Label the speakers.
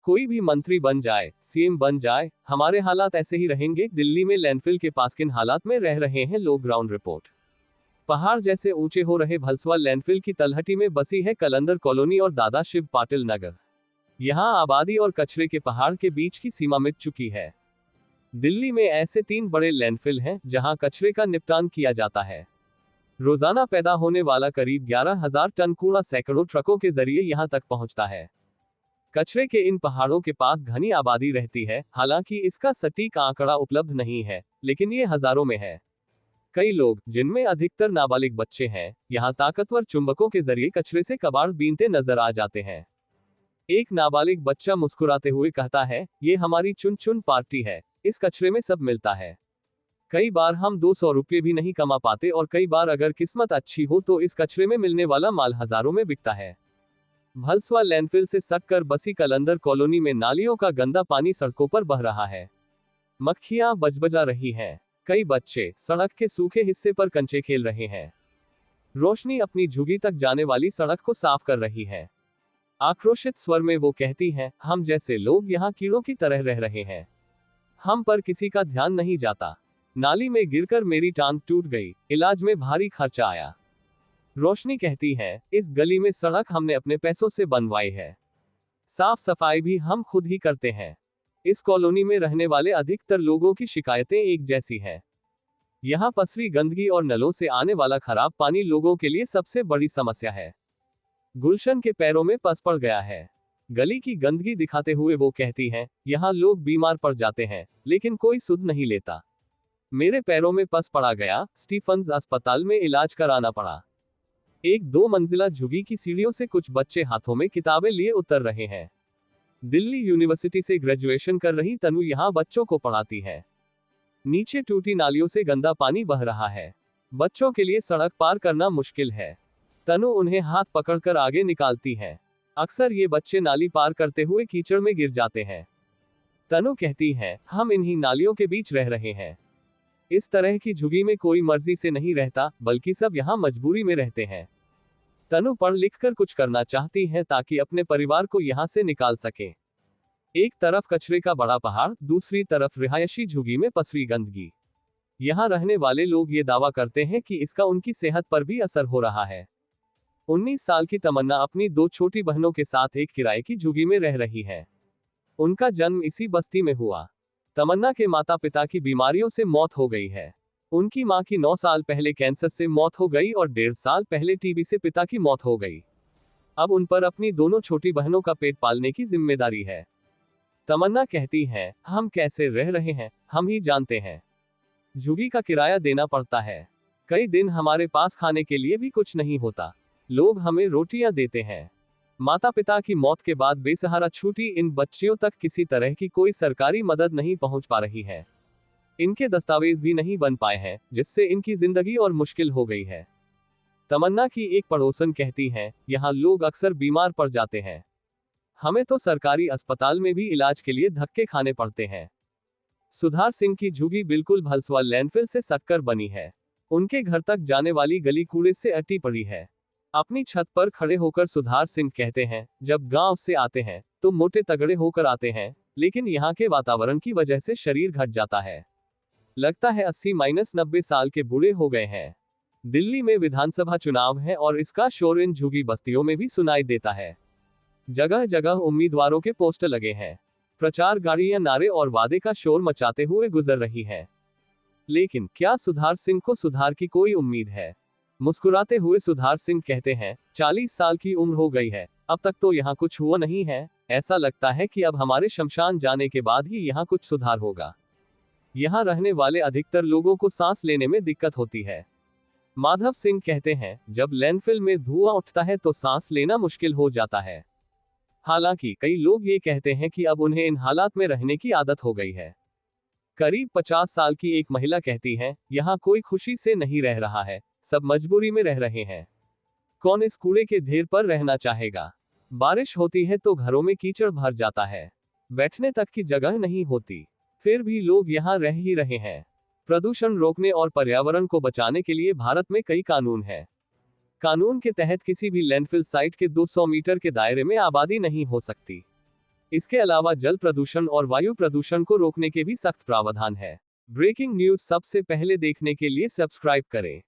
Speaker 1: कोई भी मंत्री बन जाए, सीएम बन जाए, हमारे हालात ऐसे ही रहेंगे। दिल्ली में लैंडफिल के पास किन हालात में रह रहे हैं लोग, ग्राउंड रिपोर्ट। पहाड़ जैसे ऊंचे हो रहे भलसवा लैंडफिल की तलहटी में बसी है कलंदर कॉलोनी और दादा शिव पाटिल नगर। यहां आबादी और कचरे के पहाड़ के बीच की सीमा मिट चुकी है। दिल्ली में ऐसे 3 बड़े लैंडफिल हैं जहां कचरे का निपटान किया जाता है। रोजाना पैदा होने वाला करीब 11,000 टन कूड़ा सैकड़ों ट्रकों के जरिए यहां तक पहुंचता है। कचरे के इन पहाड़ों के पास घनी आबादी रहती है। हालांकि इसका सटीक आंकड़ा उपलब्ध नहीं है, लेकिन ये हजारों में है। कई लोग, जिनमें अधिकतर नाबालिग बच्चे हैं, यहां ताकतवर चुंबकों के जरिए कचरे से कबाड़ बीनते नजर आ जाते हैं। एक नाबालिग बच्चा मुस्कुराते हुए कहता है, ये हमारी चुन चुन पार्टी है, इस कचरे में सब मिलता है। कई बार हम 200 रुपये भी नहीं कमा पाते और कई बार अगर किस्मत अच्छी हो तो इस कचरे में मिलने वाला माल हजारों में बिकता है। भलसवा लैंडफिल से सटकर बसी कलंदर कॉलोनी में नालियों का गंदा पानी सड़कों पर बह रहा है। मक्खियां बजबजा रही हैं। कई बच्चे सड़क के सूखे हिस्से पर कंचे खेल रहे हैं। रोशनी अपनी झुग्गी तक जाने वाली सड़क को साफ कर रही है। आक्रोशित स्वर में वो कहती हैं, हम जैसे लोग यहाँ कीड़ों की तरह रह रहे हैं। हम पर किसी का ध्यान नहीं जाता। नाली में गिरकर मेरी टांग टूट गई, इलाज में भारी खर्चा आया। रोशनी कहती है, इस गली में सड़क हमने अपने पैसों से बनवाई है। साफ सफाई भी हम खुद ही करते हैं। इस कॉलोनी में रहने वाले अधिकतर लोगों की शिकायतें एक जैसी हैं। यहाँ पसरी गंदगी और नलों से आने वाला खराब पानी लोगों के लिए सबसे बड़ी समस्या है। गुलशन के पैरों में पस पड़ गया है। गली की गंदगी दिखाते हुए वो कहती हैं, यहाँ लोग बीमार पड़ जाते हैं, लेकिन कोई सुध नहीं लेता। मेरे पैरों में पस पड़ा गया, स्टीफन्स अस्पताल में इलाज कराना पड़ा। एक 2 मंजिला झुग्गी की सीढ़ियों से कुछ बच्चे हाथों में किताबें लिए उतर रहे हैं। दिल्ली यूनिवर्सिटी से ग्रेजुएशन कर रही तनु यहाँ बच्चों को पढ़ाती है। नीचे टूटी नालियों से गंदा पानी बह रहा है। बच्चों के लिए सड़क पार करना मुश्किल है। तनु उन्हें हाथ पकड़कर आगे निकालती है। अक्सर ये बच्चे नाली पार करते हुए कीचड़ में गिर जाते हैं। तनु कहती है, हम इन्हीं नालियों के बीच रह रहे हैं। इस तरह की झुग्गी में कोई मर्जी से नहीं रहता, बल्कि सब यहाँ मजबूरी में रहते हैं। तनु पढ़ लिख कर कुछ करना चाहती हैं ताकि अपने परिवार को यहाँ से निकाल सके। एक तरफ कचरे का बड़ा पहाड़, दूसरी तरफ रिहायशी झुग्गी में पसरी गंदगी। यहाँ रहने वाले लोग ये दावा करते हैं कि इसका उनकी सेहत पर भी असर हो रहा है। 19 साल की तमन्ना अपनी 2 छोटी बहनों के साथ एक किराए की झुग्गी में रह रही है। उनका जन्म इसी बस्ती में हुआ। तमन्ना के माता पिता की बीमारियों से मौत हो गई है। उनकी मां की 9 साल पहले कैंसर से मौत हो गई और 1.5 साल पहले टीबी से पिता की मौत हो गई। अब उन पर अपनी दोनों छोटी बहनों का पेट पालने की जिम्मेदारी है। तमन्ना कहती है, हम कैसे रह रहे हैं, हम ही जानते हैं। झुग्गी का किराया देना पड़ता है। कई दिन हमारे पास खाने के लिए भी कुछ नहीं होता। लोग हमें रोटियां देते हैं। माता पिता की मौत के बाद बेसहारा छूटी इन बच्चियों तक किसी तरह की कोई सरकारी मदद नहीं पहुंच पा रही है। इनके दस्तावेज भी नहीं बन पाए हैं, जिससे इनकी जिंदगी और मुश्किल हो गई है। तमन्ना की एक पड़ोसन कहती है, यहाँ लोग अक्सर बीमार पड़ जाते हैं। हमें तो सरकारी अस्पताल में भी इलाज के लिए धक्के खाने पड़ते हैं। सुधार सिंह की झुग्गी बिल्कुल भलसवा लैंडफिल से सटकर बनी है। उनके घर तक जाने वाली गली कूड़े से अटी पड़ी है। अपनी छत पर खड़े होकर सुधार सिंह कहते हैं, जब गांव से आते हैं तो मोटे तगड़े होकर आते हैं, लेकिन यहाँ के वातावरण की वजह से शरीर घट जाता है। लगता है 80-90 साल के बूढ़े हो गए हैं। दिल्ली में विधानसभा चुनाव है और इसका शोर इन झुग्गी बस्तियों में भी सुनाई देता है। जगह जगह उम्मीदवारों के पोस्टर लगे हैं। प्रचार गाड़ियां नारे और वादे का शोर मचाते हुए गुजर रही है। लेकिन क्या सुधार सिंह को सुधार की कोई उम्मीद है? मुस्कुराते हुए सुधार सिंह कहते हैं, 40 साल की उम्र हो गई है, अब तक तो यहाँ कुछ हुआ नहीं है। ऐसा लगता है कि अब हमारे शमशान जाने के बाद ही यहाँ कुछ सुधार होगा। यहाँ रहने वाले अधिकतर लोगों को सांस लेने में दिक्कत होती है। माधव सिंह कहते हैं, जब लैंडफिल में धुआं उठता है तो सांस लेना मुश्किल हो जाता है। हालांकि कई लोग ये कहते हैं कि अब उन्हें इन हालात में रहने की आदत हो गई है। करीब 50 साल की एक महिला कहती है, यहाँ कोई खुशी से नहीं रह रहा है, सब मजबूरी में रह रहे हैं। कौन इस कूड़े के ढेर पर रहना चाहेगा? बारिश होती है तो घरों में कीचड़ भर जाता है। बैठने तक की जगह नहीं होती, फिर भी लोग यहाँ रह ही रहे हैं। प्रदूषण रोकने और पर्यावरण को बचाने के लिए भारत में कई कानून हैं। कानून के तहत किसी भी लैंडफिल साइट के 200 मीटर के दायरे में आबादी नहीं हो सकती। इसके अलावा जल प्रदूषण और वायु प्रदूषण को रोकने के भी सख्त प्रावधान है। ब्रेकिंग न्यूज सबसे पहले देखने के लिए सब्सक्राइब करें।